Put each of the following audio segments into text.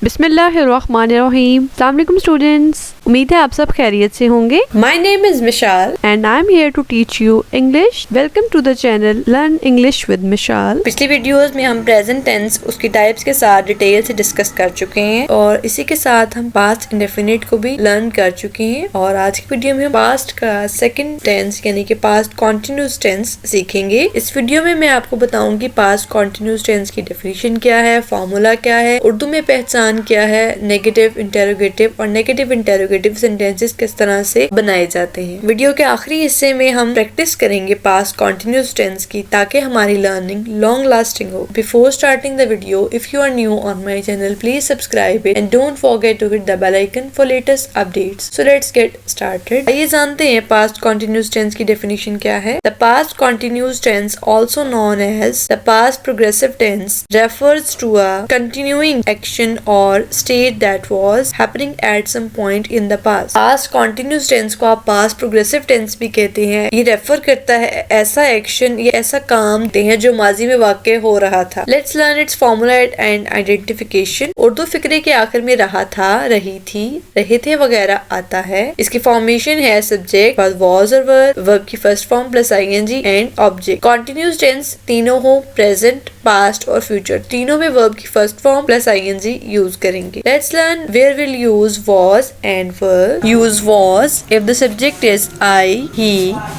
बिस्मिल्लाहिर्रहमानिर्रहीम। अस्सलाम वालेकुम स्टूडेंट्स, उम्मीद है आप सब खैरियत से होंगे। My name is Mishal and I am here to teach you English. Welcome to the channel learn English with Mishal. पिछली वीडियोस में हम प्रेजेंट टेंस उसकी टाइप्स के साथ डिटेल से डिस्कस कर चुके हैं और इसी के साथ हम पास्ट इंडेफिनिट को भी लर्न कर चुके हैं और आज की वीडियो में हम पास्ट का सेकंड टेंस यानी कि पास्ट कॉन्टिन्यूस टेंस सीखेंगे। इस वीडियो में मैं आपको बताऊंगी पास्ट कॉन्टिन्यूस टेंस की डेफिनेशन क्या है, फॉर्मूला क्या है, उर्दू में पहचान क्या है, नेगेटिव इंटेरोगेटिव और नेगेटिव इंटेरोगेटिव सेंटेंसेस किस तरह से बनाए जाते हैं। वीडियो के आखिरी हिस्से में हम प्रैक्टिस करेंगे पास्ट कॉन्टिन्यूस टेंस की ताकि हमारी लर्निंग लॉन्ग लास्टिंग हो। Before starting the video, if you are new on my channel, please subscribe it and don't forget to hit the bell icon for latest updates. So let's get started. आइए जानते हैं past continuous tense की definition क्या है। The past continuous tense, also known as the past progressive tense, refers to a continuing action or state that was happening at some point in the past. Past continuous tense को आप past progressive tense भी कहते हैं। ये refer करता है ऐसा action या ऐसा काम देते हैं जो माजी में वाक़ हो रहा था। Let's learn its formula and identification. Urdu फिक्रे के आखिर में रहा था, रही थी, रहे थे वगैरह आता है। इसकी फॉर्मेशन है सब्जेक्ट was और verb की first form plus ing and object. Continuous tense तीनों हो, प्रेजेंट, पास्ट और फ्यूचर, तीनों में verb की first form plus ing use करेंगे। Let's learn where we'll use was and were. Use was if the subject is I, he,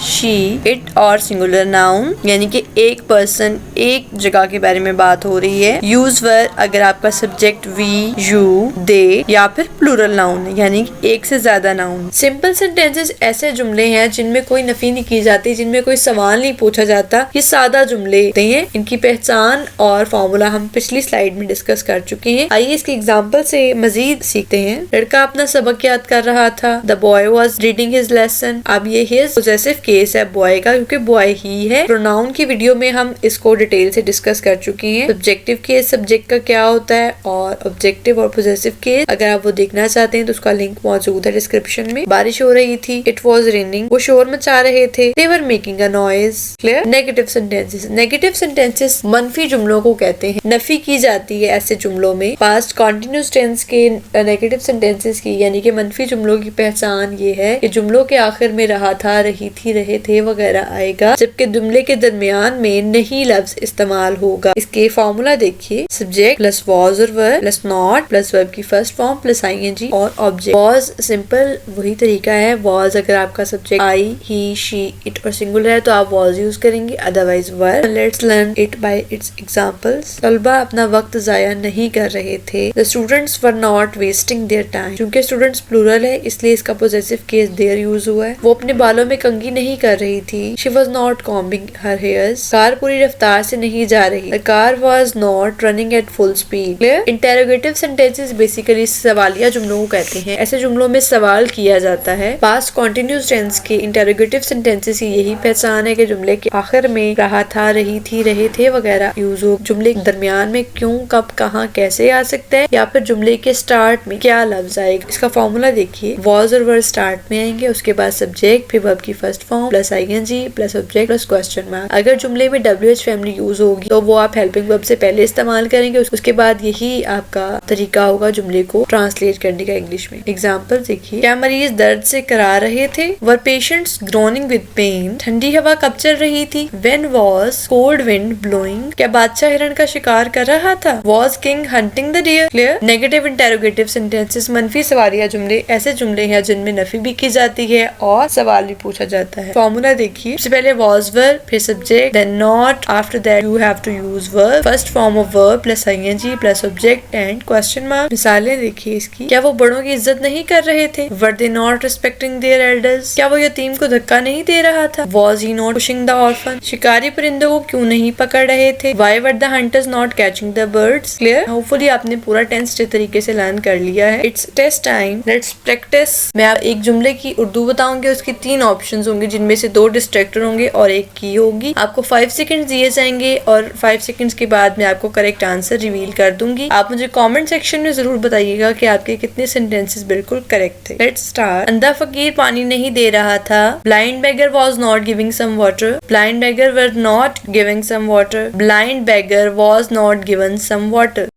she, it और singular noun यानी कि एक पर्सन एक जगह के बारे में बात हो रही है। Use were अगर आपका सब्जेक्ट we, you, they या फिर प्लूरल नाउन है यानी कि एक से ज्यादा नाउन। सिंपल सेंटेंसेस ऐसे जुमले हैं जिनमें कोई नफी नहीं की जाती, जिनमें कोई सवाल नहीं पूछा जाता। ये सादा जुमले होते हैं। इनकी पहचान और फॉर्मूला हम पिछली स्लाइड में डिस्कस कर चुके हैं। आइए इसके एग्जाम्पल से मजीद सीखते हैं। लड़का अपना सबक याद कर रहा था। The boy was reading his lesson. अब ये हिज पोजेसिव केस है बॉय का क्योंकि बॉय ही है। प्रोनाउन की वीडियो में हम इसको डिटेल से डिस्कस कर चुके हैं। सब्जेक्टिव केस सब्जेक्ट का क्या होता है और ऑब्जेक्टिव और पोजेसिव केस अगर आप वो देखना चाहते हैं तो उसका लिंक मौजूद है डिस्क्रिप्शन में। बारिश हो रही थी। It was raining. वो शोर मचा रहे थे। They were making a noise. Clear. Negative sentences, negative sentences मनफी जुमलों को कहते हैं। नफी की जाती है ऐसे जुमलों में। पास्ट कॉन्टिन्यूस टेंस के नेगेटिव सेंटेंसेस की यानी कि मनफी जुमलों की पहचान ये है कि जुमलों के आखिर में रहा था, रही थी, रहे थे वगैरह आएगा जबकि जुमले के दरमियान में नहीं लफ्ज इस्तेमाल होगा। इसके फॉर्मूला देखिए। सब्जेक्ट प्लस वॉज और वर प्लस नॉट प्लस वर्ब की फर्स्ट फॉर्म प्लस ing और ऑब्जेक्ट। वॉज सिंपल वही तरीका है। वॉज अगर आपका subject I, he, she, it और सिंगुलर है तो आप वॉज यूज करेंगे, otherwise were. Let's learn it by it's examples. तलबा अपना वक्त जाया नहीं कर रहे थे। The students were not wasting their time. क्योंकि स्टूडेंट्स प्लूरल है इसलिए इसका पोजेसिव केस देयर यूज हुआ है। वो अपने बालों में कंघी नहीं कर रही थी। She was not combing her hairs. Car पूरी रफ्तार से नहीं जा रही। The car was not running at full speed. Clear? Interrogative sentences basically सवालिया जुमलों को कहते हैं। ऐसे जुमलों में सवाल किया जाता है। पास्ट कॉन्टिन्यूस टेंस के इंटेरोगेटिव सेंटेंसेस की यही पहचान है कि जुमले के आखिर में रहा था, रही थी, रहे थे वगैरह यूज हो। जुमले के दरमियान में क्यों, कब, कहाँ, कैसे आ सकता है या फिर जुमले के स्टार्ट में क्या लफ्ज आएगा। इसका फॉर्मूला देखिए। वॉज और वर स्टार्ट में आएंगे, उसके बाद सब्जेक्ट फिर वर्ब की first form plus ing plus object plus question mark. अगर जुमले में WH फैमिली यूज होगी तो वो आप हेल्पिंग वर्ब से पहले इस्तेमाल करेंगे, उसके बाद यही आपका तरीका होगा जुमले को ट्रांसलेट करने का इंग्लिश में। एग्जाम्पल देखिए। क्या मरीज दर्द से करा रहे थे। Were patients groaning with pain. ठंडी हवा कब चल रही थी। When was cold wind blowing. क्या बादशाह हिरण का शिकार कर रहा था। Was king hunting the deer. Clear. Negative interrogative sentences मनफी सवालिया जुमले ऐसे जुमले हैं जिनमें नफी भी की जाती है और सवाल भी पूछा जाता है। फॉर्मूला देखिए। सबसे पहले वॉज वर फिर subject then not after that you have to use verb first form of verb plus ing plus object and question mark. मिसालें देखिए इसकी। क्या वो बड़ों की इज्जत नहीं कर रहे थे। Were they not respecting their elders. क्या वो यतीम को धक्का नहीं दे रहा था। Was he not pushing the orphan. शिकारी परिंदों को क्यों नहीं पकड़ रहे थे। Why were the hunters not catching the birds. Clear. Hopefully आपने पूरा टेंस अच्छे तरीके से लर्न कर लिया है। It's test time, let's practice. मैं आप एक जुमले की उर्दू बताऊंगी, उसकी 3 ऑप्शंस होंगे जिनमें से 2 डिस्ट्रैक्टर होंगे और 1 की होगी। आपको 5 सेकंड्स दिए जाएंगे और 5 सेकंड्स के बाद मैं आपको करेक्ट आंसर रिवील कर दूंगी। आप मुझे कमेंट सेक्शन में जरूर बताइएगा कि आपके कितने सेंटेंसेस बिल्कुल करेक्ट थे। Let's start. अंधा फकीर पानी नहीं दे रहा था। Blind beggar was not giving some water. Blind beggar were not giving some water. Blind beggar was not given some water.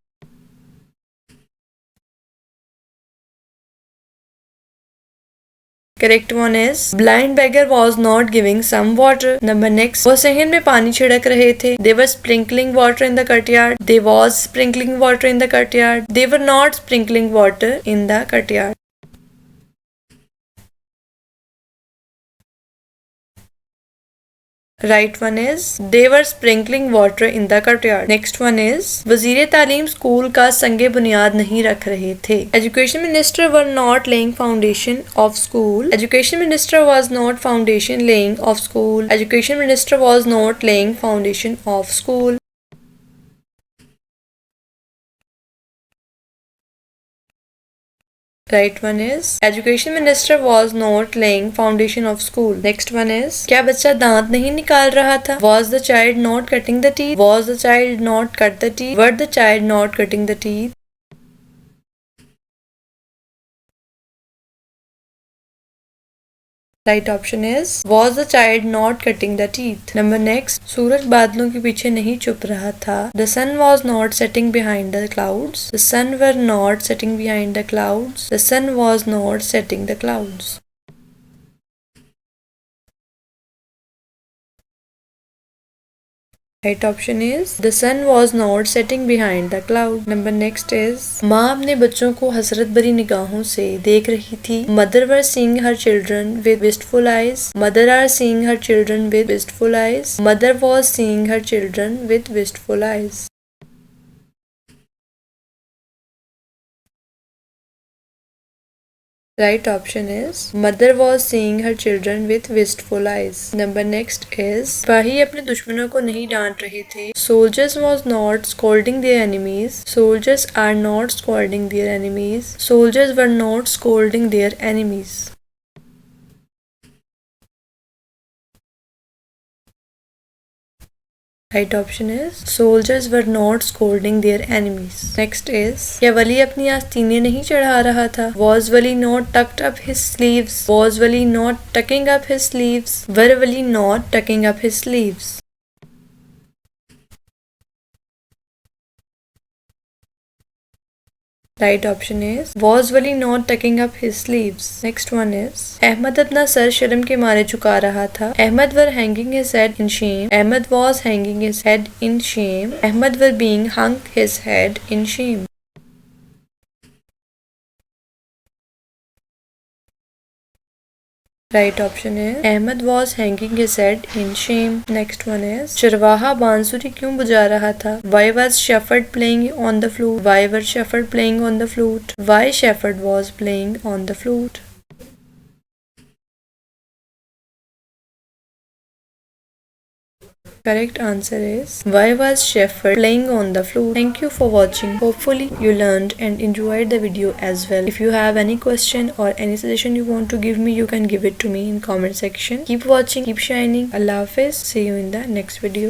Correct one is blind beggar was not giving some water. Number next, वो सहन में पानी छिड़क रहे थे. They were sprinkling water in the courtyard. They was sprinkling water in the courtyard. They were not sprinkling water in the courtyard. Right one is they were sprinkling water in the courtyard. Next one is वजीर तालीम school का संगे बुनियाद नहीं रख रहे थे. Education minister were not laying foundation of school. Education minister was not foundation laying of school. Education minister was not laying foundation of school. Right one is education minister was not laying foundation of school. Next one is क्या बच्चा दांत नहीं निकाल रहा था? Was the child not cutting the teeth? Was the child not cut the teeth? Were the child not cutting the teeth? Right option is was the child not cutting the teeth. Number next, सूरज बादलों के पीछे नहीं छुप रहा था. The sun was not setting behind the clouds. The sun were not setting behind the clouds. The sun was not setting the clouds. Right option is the sun was not setting behind the cloud. Number next is माँ अपने बच्चों को हसरत भरी निगाहों से देख रही थी. Mother were seeing her children with wistful eyes. Mother are seeing her children with wistful eyes. Mother was seeing her children with wistful eyes. Right option is mother was seeing her children with wistful eyes. Number next is सिपाही अपने दुश्मनों को नहीं डांट रहे थे. Soldiers was not scolding their enemies. Soldiers are not scolding their enemies. Soldiers were not scolding their enemies. Right option is soldiers were not scolding their enemies. Next is क्या वली अपनी आस्तीनें नहीं चढ़ा रहा था? Was Wali not tucked up his sleeves? Was Wali not tucking up his sleeves? Were Wali not tucking up his sleeves? Right option is was Wali not tucking up his sleeves. Next one is Ahmad अपना sir शर्म के मारे झुका रहा था. Ahmed were hanging his head in shame. Ahmed was hanging his head in shame. Ahmed were being hung his head in shame. Right option is Ahmed was hanging his head in shame. Next one is चरवाहा बांसुरी क्यों बजा रहा था? Why was shepherd playing on the flute? Why were shepherd playing on the flute? Why shepherd was playing on the flute? Correct answer is why was shepherd playing on the flute? Thank you for watching. Hopefully you learned and enjoyed the video as well. If you have any question or any suggestion you want to give me, you can give it to me in comment section. Keep watching, keep shining. Allah Hafiz. See you in the next video.